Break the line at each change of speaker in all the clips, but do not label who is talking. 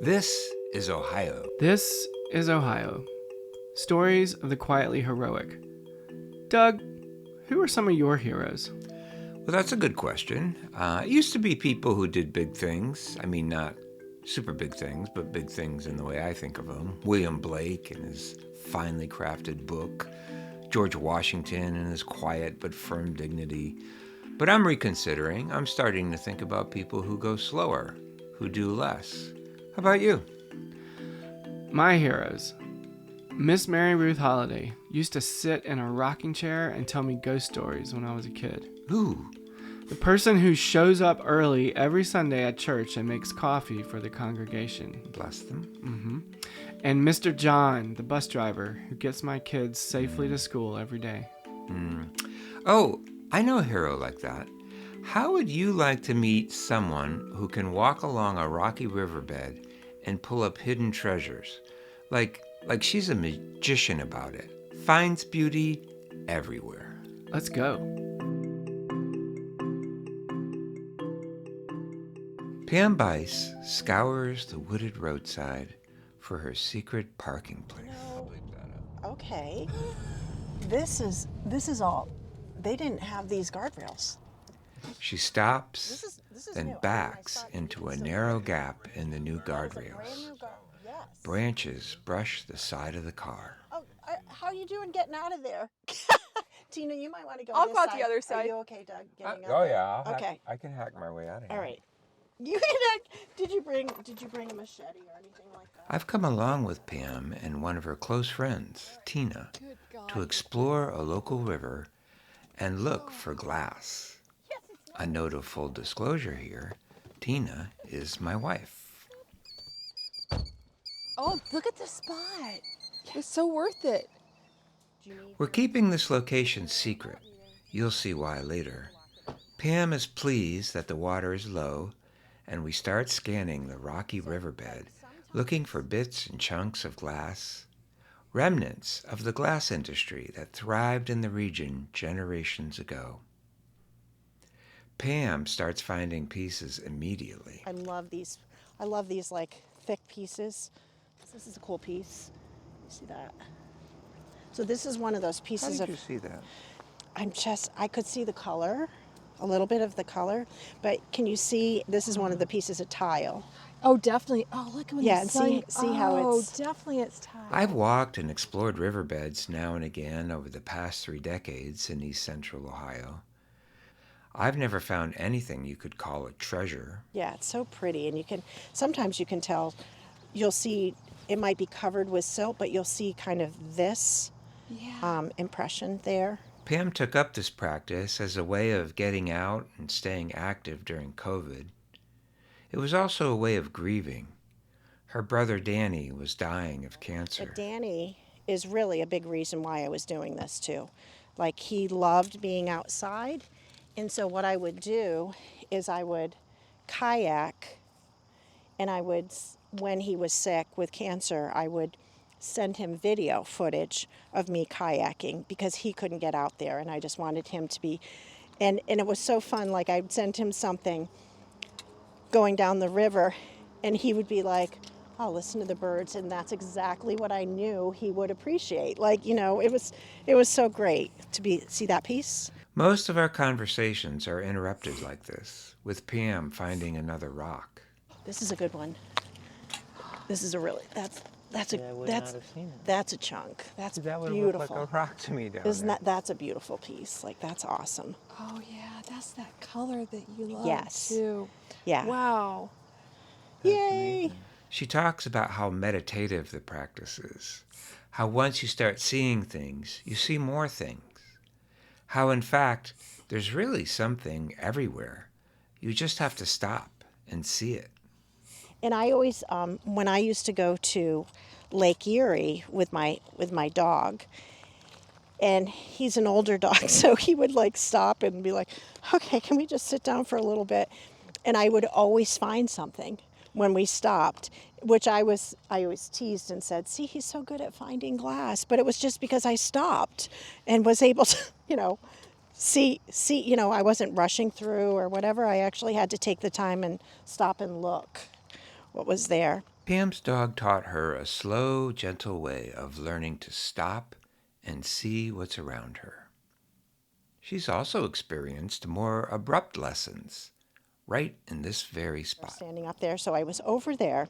This is Ohio.
This is Ohio. Stories of the quietly heroic. Doug, who are some of your heroes?
Well, that's a good question. It used to be people who did big things. I mean, not super big things, but big things in the way I think of them. William Blake and his finely crafted book. George Washington and his quiet but firm dignity. But I'm reconsidering. I'm starting to think about people who go slower, who do less. How about you?
My heroes. Miss Mary Ruth Holiday used to sit in a rocking chair and tell me ghost stories when I was a kid.
Ooh.
The person who shows up early every Sunday at church and makes coffee for the congregation.
Bless them.
Mm-hmm. And Mr. John, the bus driver, who gets my kids safely to school every day.
Oh, I know a hero like that. How would you like to meet someone who can walk along a rocky riverbed and pull up hidden treasures? Like she's a magician about it. Finds beauty everywhere.
Let's go.
Pam Bice scours the wooded roadside for her secret parking place.
Okay. This is all. They didn't have these guardrails.
She stops,
This is
then
new.
backs into a narrow gap in the new guardrails.
Yes.
Branches brush the side of the car.
Oh, how are you doing getting out of there? Tina, you might want to go.
I'll
this
go out
side.
the other side.
Are you okay, Doug? Getting out
Oh
there?
yeah,
Okay.
I can hack my way out of here.
All right. You can. Did you bring a machete or anything like that?
I've come along with Pam and one of her close friends, Tina,
Good God.
to explore a local river and look for glass. A note of full disclosure here, Tina is my wife.
Oh, look at the spot. It's so worth it.
We're keeping this location secret. You'll see why later. Pam is pleased that the water is low, and we start scanning the rocky riverbed, looking for bits and chunks of glass, remnants of the glass industry that thrived in the region generations ago. Pam starts finding pieces immediately.
I love these. Like thick pieces. This is a cool piece. See that? So this is one of those
How
pieces
did you
of.
see that?
I could see the color, a little bit of the color, but can you see? This is one of the pieces of tile.
Oh, definitely. Oh, look when
Yeah,
the
and
sun.
see how it's-
Oh, definitely it's tile.
I've walked and explored riverbeds now and again over the past 3 decades in east central Ohio. I've never found anything you could call a treasure.
Yeah, it's so pretty, and sometimes you can tell. You'll see it might be covered with silt, but you'll see kind of this impression there.
Pam took up this practice as a way of getting out and staying active during COVID. It was also a way of grieving. Her brother Danny was dying of cancer.
But Danny is really a big reason why I was doing this too. Like, he loved being outside, and so what I would do is I would kayak, and when he was sick with cancer, I would send him video footage of me kayaking because he couldn't get out there, and I just wanted him to be, and it was so fun. Like, I'd send him something going down the river, and he would be like, oh, listen to the birds, and that's exactly what I knew he would appreciate. Like, it was so great to see that piece.
Most of our conversations are interrupted like this, with Pam finding another rock.
This is a good one. This is a really that's
I would not have seen it.
that's a chunk. That's
That would
beautiful.
look like a rock to me down
Isn't
there.
that's a beautiful piece? Like, that's awesome.
Oh yeah, that's that color that you love
Yes.
too.
Yeah.
Wow.
Yay!
She talks about how meditative the practice is, how once you start seeing things, you see more things, how in fact there's really something everywhere. You just have to stop and see it.
And I always, when I used to go to Lake Erie with my dog, and he's an older dog, so he would like stop and be like, "Okay, can we just sit down for a little bit?" And I would always find something when we stopped, which I always teased and said, "See, he's so good at finding glass," but it was just because I stopped and was able to, see, I wasn't rushing through or whatever. I actually had to take the time and stop and look what was there.
Pam's dog taught her a slow, gentle way of learning to stop and see what's around her. She's also experienced more abrupt lessons right in this very spot.
Standing up there, so I was over there,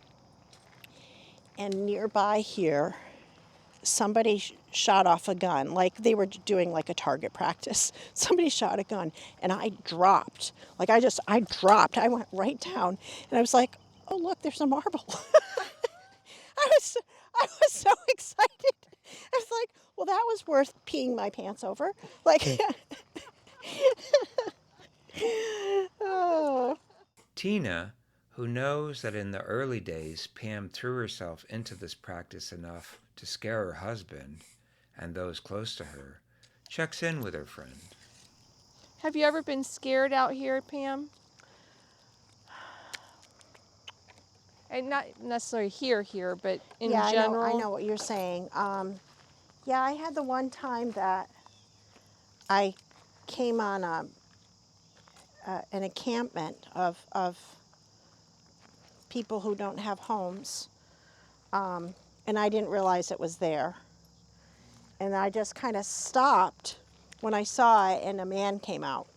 and nearby here, somebody shot off a gun, like they were doing like a target practice. Somebody shot a gun, and I dropped. Like I dropped. I went right down, and I was like, "Oh look, there's a marble." I was so excited. I was like, "Well, that was worth peeing my pants over." Like, oh.
Tina, who knows that in the early days Pam threw herself into this practice enough to scare her husband and those close to her, checks in with her friend.
Have you ever been scared out here, Pam? And not necessarily here, but in
yeah,
general.
I know what you're saying. Yeah, I had the one time that I came on an encampment of people who don't have homes, and I didn't realize it was there. And I just kind of stopped when I saw it, and a man came out.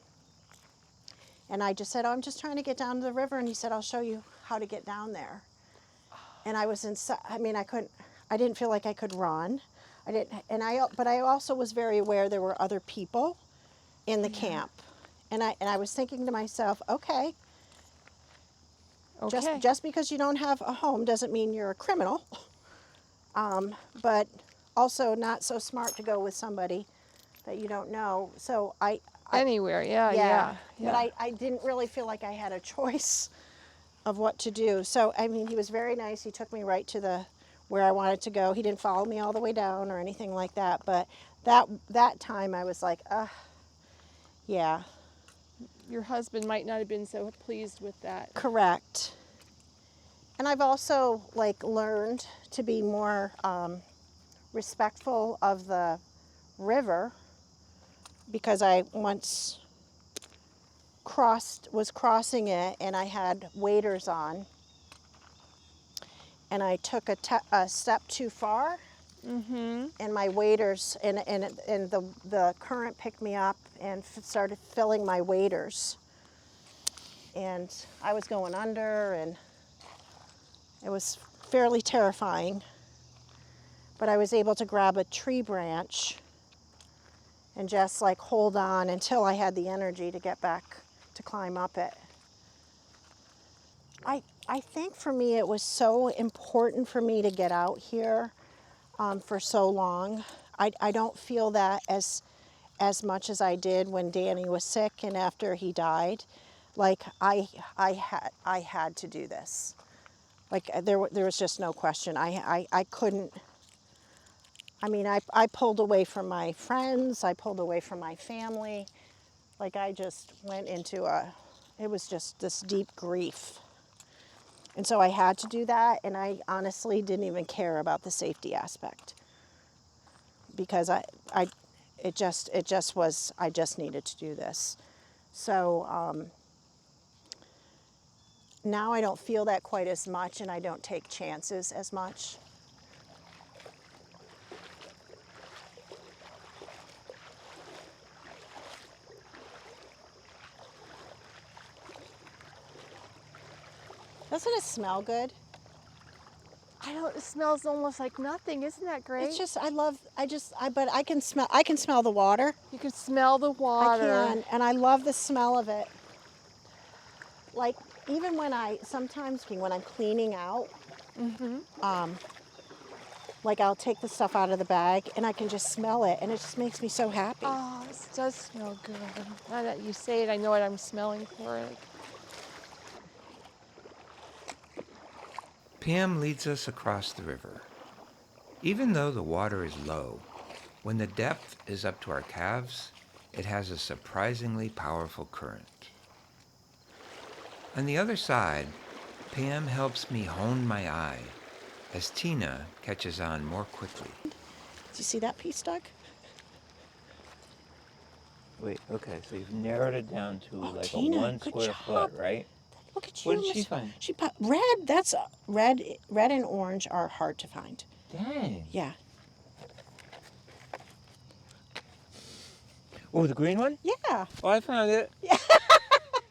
And I just said, "Oh, I'm just trying to get down to the river." And he said, "I'll show you how to get down there." And I was I didn't feel like I could run. But I also was very aware there were other people in the camp. And I was thinking to myself, okay, just because you don't have a home doesn't mean you're a criminal. But also not so smart to go with somebody that you don't know. So
Anywhere, yeah.
But I didn't really feel like I had a choice of what to do. So, I mean, he was very nice. He took me right to where I wanted to go. He didn't follow me all the way down or anything like that. But that time I was like, yeah.
Your husband might not have been so pleased with that.
Correct. And I've also learned to be more respectful of the river, because I once was crossing it, and I had waders on, and I took a step too far, and my waders and the current picked me up and started filling my waders, and I was going under, and it was fairly terrifying. But I was able to grab a tree branch and just hold on until I had the energy to get back to climb up it. I think for me it was so important for me to get out here for so long. I don't feel that as much as I did when Danny was sick and after he died. I had to do this. There was just no question. I couldn't. I mean, I pulled away from my friends. I pulled away from my family. I just went into it was just this deep grief. And so I had to do that, and I honestly didn't even care about the safety aspect, because it just was, I just needed to do this. So now I don't feel that quite as much, and I don't take chances as much. Doesn't it smell good?
It smells almost like nothing. Isn't that great?
It's just, but I can smell the water.
You can smell the water.
I can, and I love the smell of it. Even sometimes when I'm cleaning out, I'll take the stuff out of the bag and I can just smell it, and it just makes me so happy.
Oh, it does smell good. Now that you say it, I know what I'm smelling for.
Pam leads us across the river. Even though the water is low, when the depth is up to our calves, it has a surprisingly powerful current. On the other side, Pam helps me hone my eye as Tina catches on more quickly.
Do you see that piece, Doug?
Wait, okay, so you've narrowed it down to
Tina,
a 1
good
square
job.
foot, right?
Look at you.
What did she
Miss-
find?
red. That's red. Red and orange are hard to find.
Dang.
Yeah.
Oh, the green one?
Yeah.
Oh, I found it.
Yeah.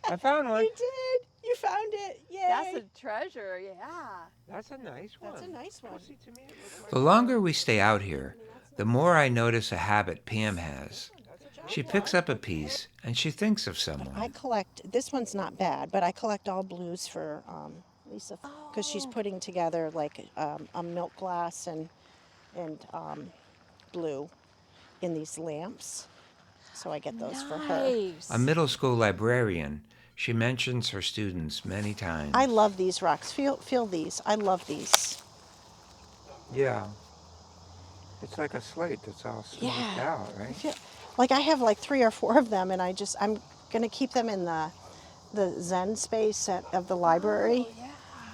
I found one.
You did. You found it. Yay.
That's a treasure, yeah.
That's a nice one.
That's a nice one.
The longer we stay out here, the more I notice a habit Pam has. She picks up a piece and she thinks of
I
someone.
collect. This one's not bad, but I collect all blues for Lisa because she's putting together like a milk glass and blue in these lamps. So I get those for her.
Nice.
A middle school librarian, she mentions her students many times.
I love these rocks. Feel these. I love these.
Yeah. It's like a slate that's all smoothed
Yeah.
out, right?
Like I have like 3 or 4 of them, and I'm gonna keep them in the Zen space of the library,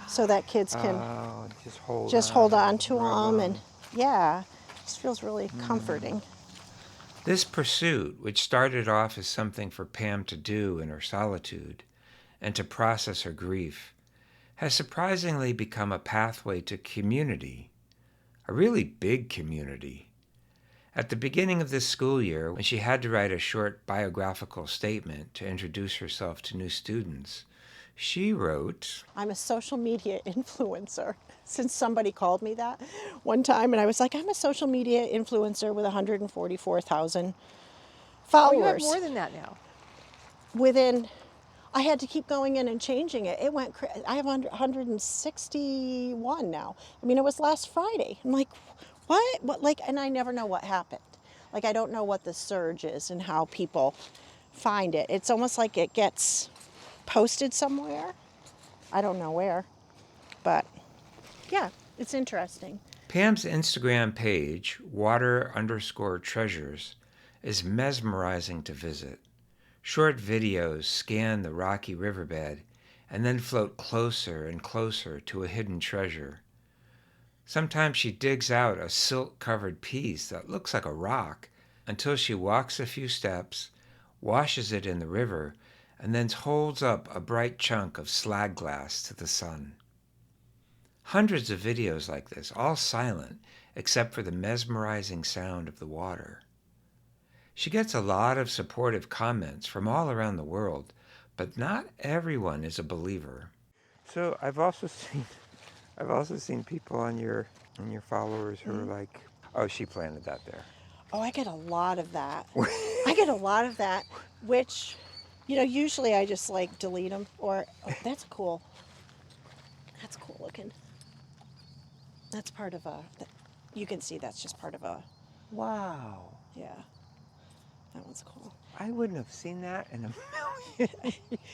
so that kids can
Just hold
on to
rub
them,
'em.
and yeah, this feels really comforting.
This pursuit, which started off as something for Pam to do in her solitude and to process her grief, has surprisingly become a pathway to community, a really big community. At the beginning of this school year, when she had to write a short biographical statement to introduce herself to new students, she wrote,
I'm a social media influencer. Since somebody called me that one time, and I was like, I'm a social media influencer with 144,000 followers.
Oh, you have more than that now.
I had to keep going in and changing it. It went. I have 161 now. I mean, it was last Friday. I'm like, what? What? Like, and I never know what happened. Like, I don't know what the surge is and how people find it. It's almost like it gets posted somewhere. I don't know where, but yeah, it's interesting.
Pam's Instagram page, water_treasures, is mesmerizing to visit. Short videos scan the rocky riverbed and then float closer and closer to a hidden treasure. Sometimes she digs out a silt-covered piece that looks like a rock until she walks a few steps, washes it in the river, and then holds up a bright chunk of slag glass to the sun. Hundreds of videos like this, all silent except for the mesmerizing sound of the water. She gets a lot of supportive comments from all around the world, but not everyone is a believer. So I've also seen people on your followers who are like, "Oh, she planted that there."
Oh, I get a lot of that. I get a lot of that, which, usually I just like delete them or, oh, that's cool. That's cool looking. That's part of you can see that's just part of
Wow.
yeah. That one's cool.
I wouldn't have seen that in a million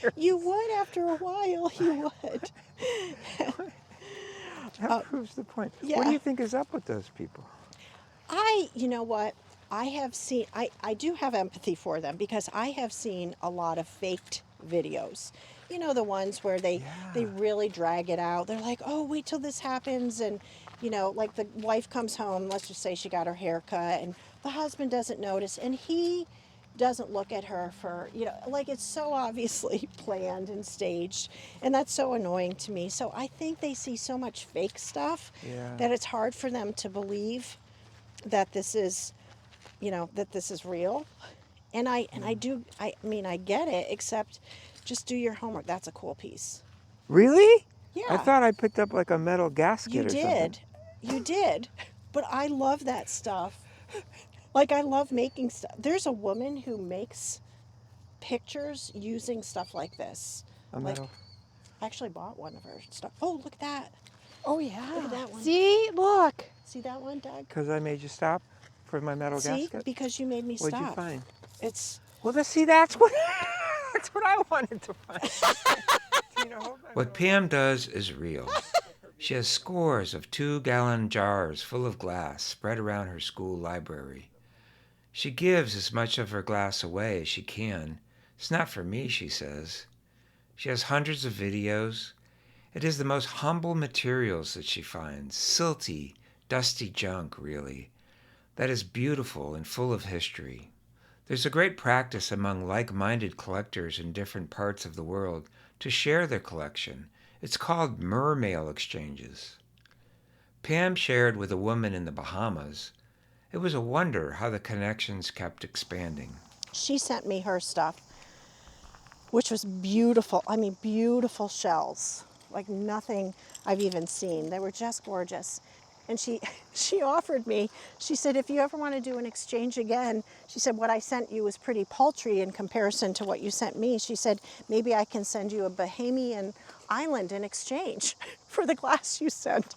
years.
You would after a while, you would.
That proves the point. What
yeah.
do you think is up with those people?
You know what? I have seen, I do have empathy for them because I have seen a lot of faked videos. The ones where they really drag it out. They're like, oh, wait till this happens. And, like the wife comes home, let's just say she got her hair cut and the husband doesn't notice and he doesn't look at her for, like it's so obviously planned and staged. And that's so annoying to me. So I think they see so much fake stuff that it's hard for them to believe that this is, that this is real. And I get it, except just do your homework. That's a cool piece.
Really?
Yeah.
I thought I picked up like a metal gasket
You
or something.
did. You did. But I love that stuff. Like, I love making stuff. There's a woman who makes pictures using stuff like this.
A metal.
I actually bought one of her stuff. Oh, look at that.
Oh, yeah.
Look at that one.
See? Look.
See that one, Doug?
Because I made you stop for my metal
See?
gasket?
Because you made me
What'd
stop.
you find?
It's...
Well, that's what I wanted to find. What Pam does is real. She has scores of 2-gallon jars full of glass spread around her school library. She gives as much of her glass away as she can. It's not for me, she says. She has hundreds of videos. It is the most humble materials that she finds, silty, dusty junk, really, that is beautiful and full of history. There's a great practice among like-minded collectors in different parts of the world to share their collection. It's called Mermail Exchanges. Pam shared with a woman in the Bahamas. It was a wonder how the connections kept expanding.
She sent me her stuff, which was beautiful. I mean, beautiful shells, like nothing I've even seen. They were just gorgeous. And she offered me, she said, if you ever want to do an exchange again, she said, what I sent you was pretty paltry in comparison to what you sent me. She said, maybe I can send you a Bahamian island in exchange for the glass you sent.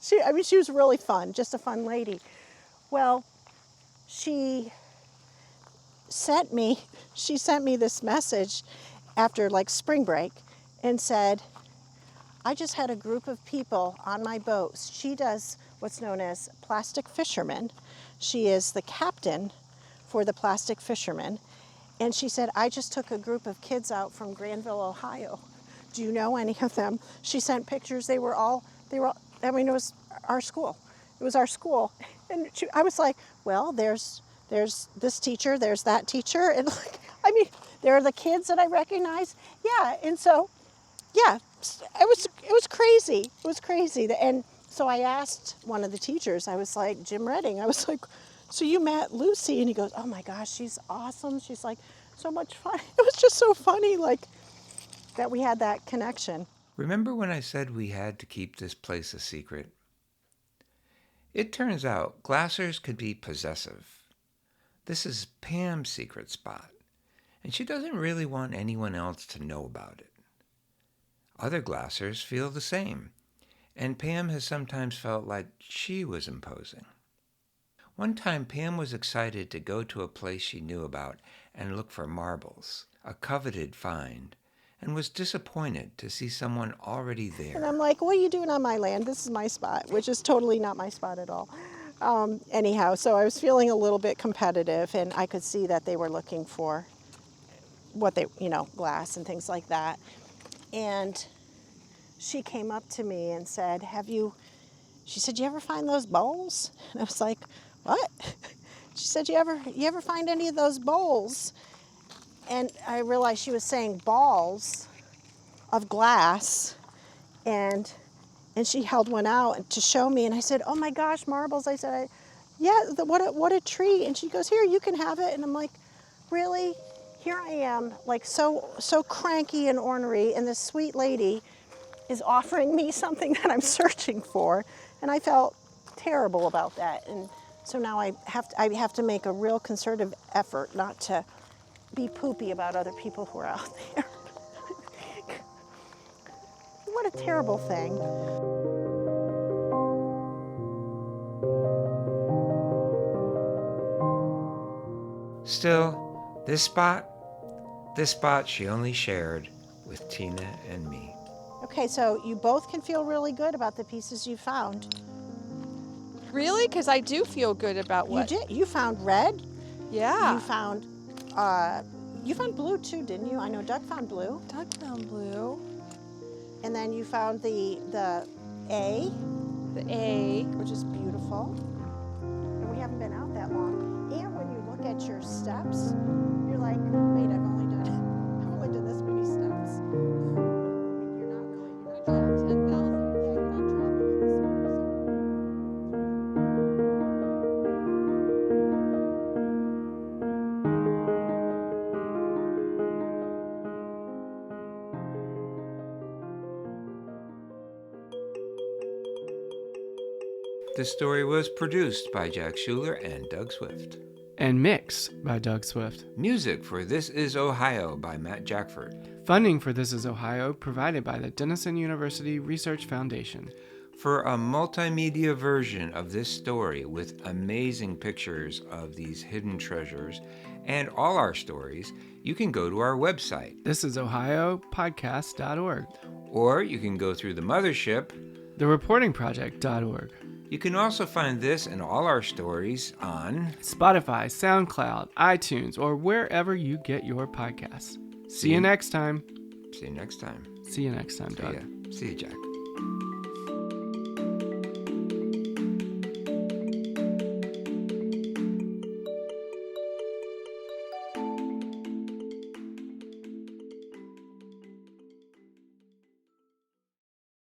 She was really fun, just a fun lady. Well, she sent me this message after like spring break and said, I just had a group of people on my boat. She does what's known as plastic fishermen. She is the captain for the plastic fishermen. And she said, I just took a group of kids out from Granville, Ohio. Do you know any of them? She sent pictures. It was our school. It was our school. And I was like, well, there's this teacher, there's that teacher. And there are the kids that I recognize. Yeah, and so, yeah, it was crazy. It was crazy. And so I asked one of the teachers, I was like, Jim Redding, I was like, so you met Lucy? And he goes, oh my gosh, she's awesome. She's like so much fun. It was just so funny, like that we had that connection.
Remember when I said we had to keep this place a secret? It turns out glassers could be possessive. This is Pam's secret spot, and she doesn't really want anyone else to know about it. Other glassers feel the same, and Pam has sometimes felt like she was imposing. One time, Pam was excited to go to a place she knew about and look for marbles, a coveted find, and was disappointed to see someone already there.
And I'm like, what are you doing on my land? This is my spot, which is totally not my spot at all. Anyhow, so I was feeling a little bit competitive, and I could see that they were looking for what they, glass and things like that. And she came up to me and said, she said, you ever find those bowls? And I was like, what? She said, you ever find any of those bowls? And I realized she was saying balls of glass, and she held one out to show me, and I said, oh my gosh, marbles. I said, what a treat. And she goes, here, you can have it. And I'm like, really? Here I am, like so cranky and ornery, and this sweet lady is offering me something that I'm searching for, and I felt terrible about that. And so now I have to make a real concerted effort not to be poopy about other people who are out there. What a terrible thing.
Still, this spot she only shared with Tina and me.
Okay, so you both can feel really good about the pieces you found.
Really? Because I do feel good about what.
You did. You found red.
Yeah.
You found blue too, didn't you? I know Doug found blue.
Doug found blue.
And then you found the A.
The A.
Which is beautiful. And we haven't been out that long. And when you look at your steps, you're like, wait, I've only done this many steps. You're not really,
10,000.
yeah, you're not traveling at this
This story was produced by Jack Schuler and Doug Swift.
And mixed by Doug Swift.
Music for This Is Ohio by Matt Jackford.
Funding for This Is Ohio provided by the Denison University Research Foundation.
For a multimedia version of this story with amazing pictures of these hidden treasures and all our stories, you can go to our website.
ThisIsOhioPodcast.org.
Or you can go through the mothership,
TheReportingProject.org.
You can also find this and all our stories on
Spotify, SoundCloud, iTunes, or wherever you get your podcasts. See you next time.
See you next time.
See you next time, Doug.
See ya, Jack.